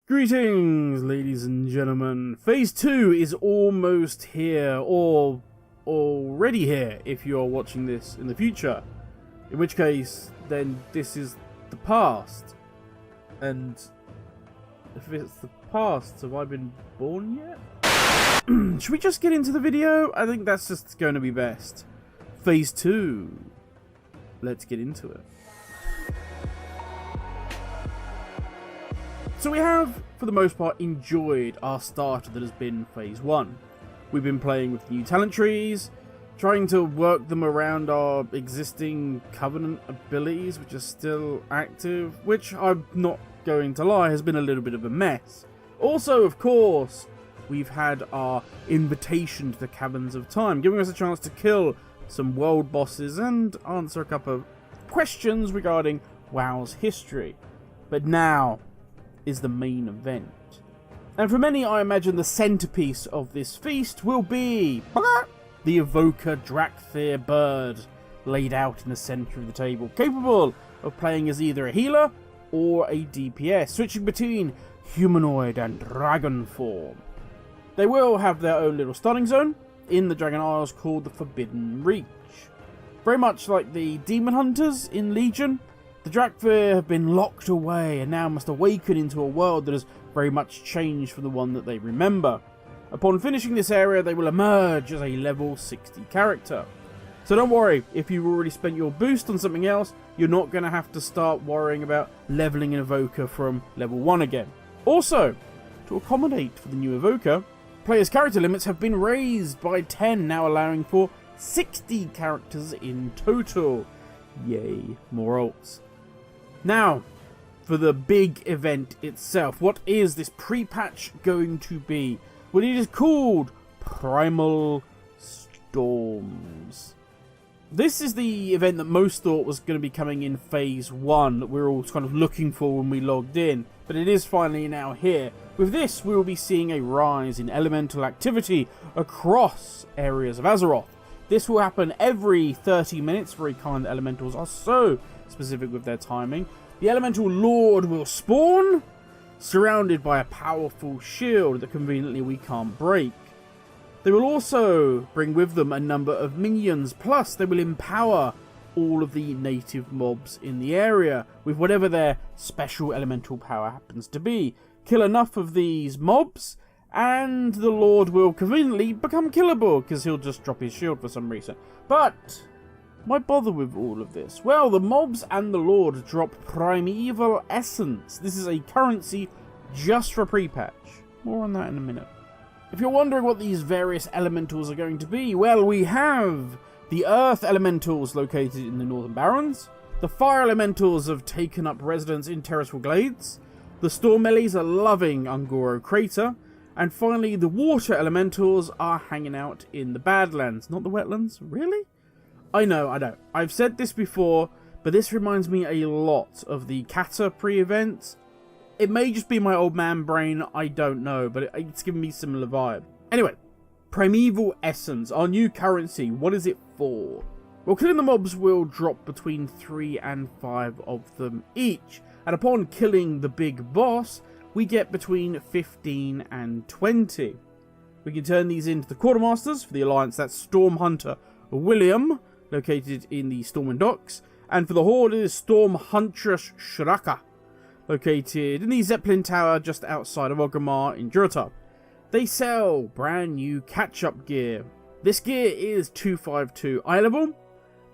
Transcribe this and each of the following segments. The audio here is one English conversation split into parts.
Greetings, ladies and gentlemen. Phase 2 is almost here, or already here if you're watching this in the future. In which case, then this is the past. And if it's the past, have I been born yet? Should we just get into the video? I think that's just going to be best. Phase 2. Let's get into it. So we have, for the most part, enjoyed our start that has been Phase 1. We've been playing with new talent trees, trying to work them around our existing Covenant abilities, which are still active, which I'm not going to lie, has been a little bit of a mess. Also, of course, we've had our invitation to the Caverns of Time, giving us a chance to kill some world bosses and answer a couple of questions regarding WoW's history. But now is the main event. And for many, I imagine the centerpiece of this feast will be the Evoker dracthyr bird laid out in the center of the table, capable of playing as either a healer or a DPS, switching between humanoid and dragon form. They will have their own little starting zone in the Dragon Isles called the Forbidden Reach. Very much like the Demon Hunters in Legion, the dracthyr have been locked away and now must awaken into a world that has very much changed from the one that they remember. Upon finishing this area, they will emerge as a level 60 character. So don't worry, if you've already spent your boost on something else, you're not going to have to start worrying about leveling an Evoker from level 1 again. Also, to accommodate for the new Evoker, players' character limits have been raised by 10, now allowing for 60 characters in total. Yay, more alts. Now, for the big event itself, what is this pre-patch going to be? Well, it is called Primal Storms. This is the event that most thought was going to be coming in Phase 1, that we were all kind of looking for when we logged in, but it is finally now here. With this, we will be seeing a rise in elemental activity across areas of Azeroth. This will happen every 30 minutes, very kind elementals are so specific with their timing. The Elemental Lord will spawn, surrounded by a powerful shield that conveniently we can't break. They will also bring with them a number of minions, plus they will empower all of the native mobs in the area with whatever their special elemental power happens to be. Kill enough of these mobs, and the Lord will conveniently become killable, because he'll just drop his shield for some reason. But why bother with all of this? Well, the mobs and the Lord drop Primeval Essence. This is a currency just for pre-patch. More on that in a minute. If you're wondering what these various elementals are going to be, well, we have the Earth Elementals located in the Northern Barrens. The Fire Elementals have taken up residence in Terrestrial Glades. The Storm Ellies are loving Ungoro Crater. And finally, the Water Elementals are hanging out in the Badlands. Not the wetlands? Really? I know. I've said this before, but this reminds me a lot of the Kata pre-event. It may just be my old man brain, I don't know, but it's giving me a similar vibe. Anyway, Primeval Essence, our new currency, what is it for? Well, killing the mobs will drop between 3 and 5 of them each, and upon killing the big boss, we get between 15 and 20. We can turn these into the Quartermasters for the Alliance, that's Storm Hunter William, located in the Stormwind Docks, and for the Horde is Storm Huntress Shraka, located in the Zeppelin Tower just outside of Orgrimmar in Durotar. They sell brand new catch-up gear. This gear is 252 eye level.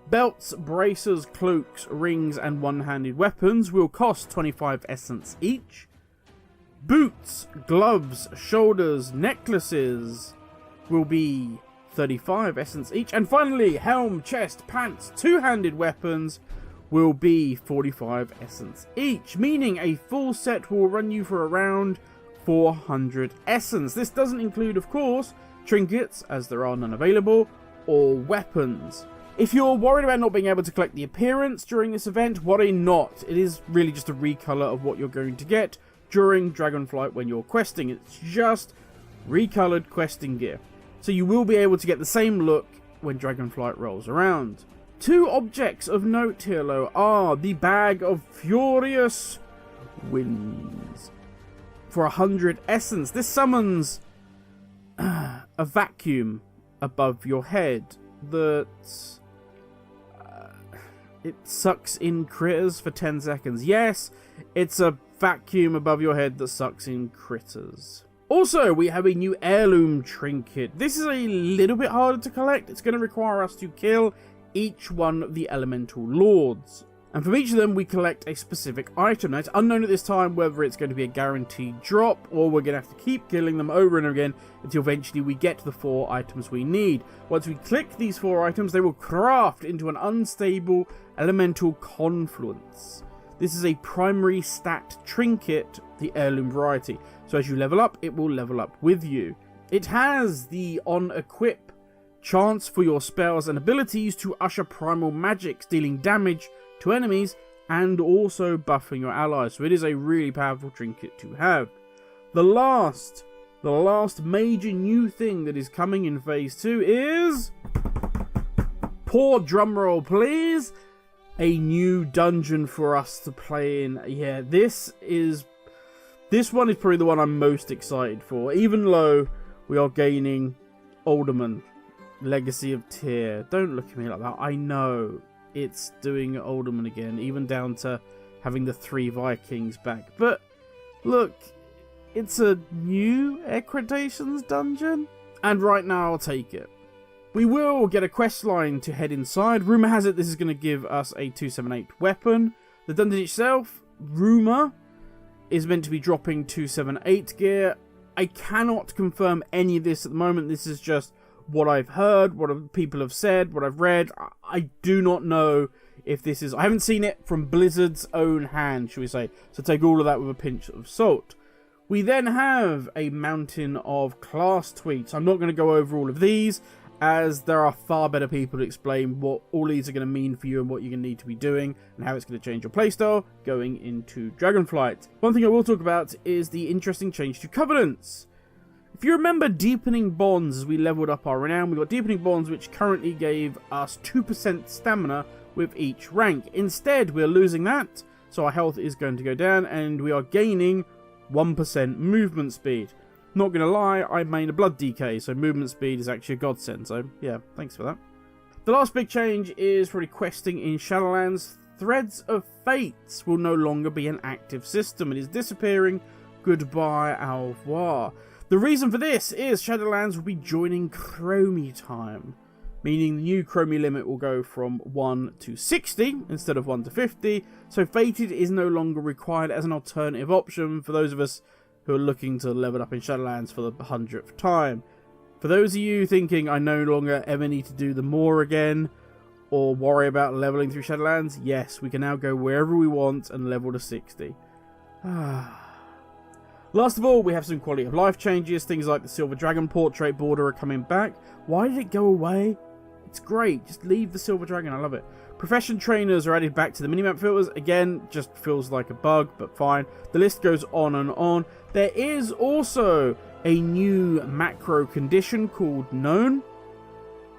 Belts, bracers, cloaks, rings, and one-handed weapons will cost 25 essence each. Boots, gloves, shoulders, necklaces will be 35 essence each. And finally, helm, chest, pants, two-handed weapons will be 45 essence each, meaning a full set will run you for around 400 essence. This doesn't include, of course, trinkets, as there are none available, or weapons. If you're worried about not being able to collect the appearance during this event, worry not. It is really just a recolor of what you're going to get during Dragonflight when you're questing. It's just recolored questing gear. So you will be able to get the same look when Dragonflight rolls around. Two objects of note here, though, are the Bag of Furious Winds. for 100 essence. This summons a vacuum above your head that it sucks in critters for 10 seconds. Yes, it's a vacuum above your head that sucks in critters. Also, we have a new heirloom trinket. This is a little bit harder to collect. It's going to require us to kill each one of the elemental lords. And from each of them, we collect a specific item. Now, it's unknown at this time whether it's going to be a guaranteed drop, or we're going to have to keep killing them over and over again until eventually we get to the 4 items we need. Once we click these 4 items, they will craft into an unstable elemental confluence. This is a primary stat trinket, the heirloom variety. So as you level up, it will level up with you. It has the on-equip chance for your spells and abilities to usher primal magics, dealing damage to enemies and also buffing your allies. So it is a really powerful trinket to have. The last major new thing that is coming in Phase 2 is... Poor drumroll, please! A new dungeon for us to play in. Yeah, this one is probably the one I'm most excited for. Even though we are gaining Uldaman, Legacy of Tyr. Don't look at me like that. I know it's doing Uldaman again, even down to having the 3 Vikings back. But look, it's a new Accreditations dungeon, and right now I'll take it. We will get a quest line to head inside. Rumour has it this is going to give us a 278 weapon. The dungeon itself, rumour, is meant to be dropping 278 gear. I cannot confirm any of this at the moment. This is just what I've heard, what people have said, what I've read. I do not know if this is... I haven't seen it from Blizzard's own hand, shall we say. So take all of that with a pinch of salt. We then have a mountain of class tweaks. I'm not going to go over all of these, as there are far better people to explain what all these are going to mean for you and what you're going to need to be doing and how it's going to change your playstyle going into Dragonflight. One thing I will talk about is the interesting change to Covenants. If you remember Deepening Bonds, as we leveled up our renown, we got Deepening Bonds which currently gave us 2% stamina with each rank. Instead, we're losing that, so our health is going to go down and we are gaining 1% movement speed. Not gonna lie, I main a blood DK, so movement speed is actually a godsend, so yeah, thanks for that. The last big change is for questing in Shadowlands. Threads of Fates will no longer be an active system. It is disappearing. Goodbye, au revoir. The reason for this is Shadowlands will be joining Chromie time, meaning the new Chromie limit will go from 1 to 60 instead of 1 to 50, so Fated is no longer required as an alternative option for those of us who are looking to level up in Shadowlands for the 100th time. For those of you thinking I no longer ever need to do the Maw again, or worry about leveling through Shadowlands, yes, we can now go wherever we want and level to 60. Last of all, we have some quality of life changes. Things like the Silver Dragon portrait border are coming back. Why did it go away? It's great. Just leave the Silver Dragon. I love it. Profession trainers are added back to the minimap filters. Again, just feels like a bug, but fine. The list goes on and on. There is also a new macro condition called Known.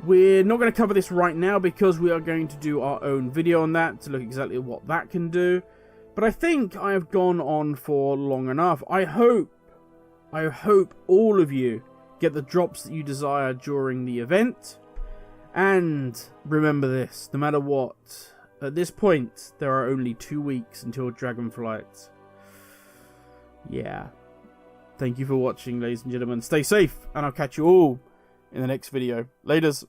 We're not going to cover this right now because we are going to do our own video on that to look exactly at what that can do. But I think I have gone on for long enough. I hope all of you get the drops that you desire during the event. And remember this, no matter what, at this point, there are only 2 weeks until Dragonflight. Yeah. Thank you for watching, ladies and gentlemen. Stay safe, and I'll catch you all in the next video. Laters.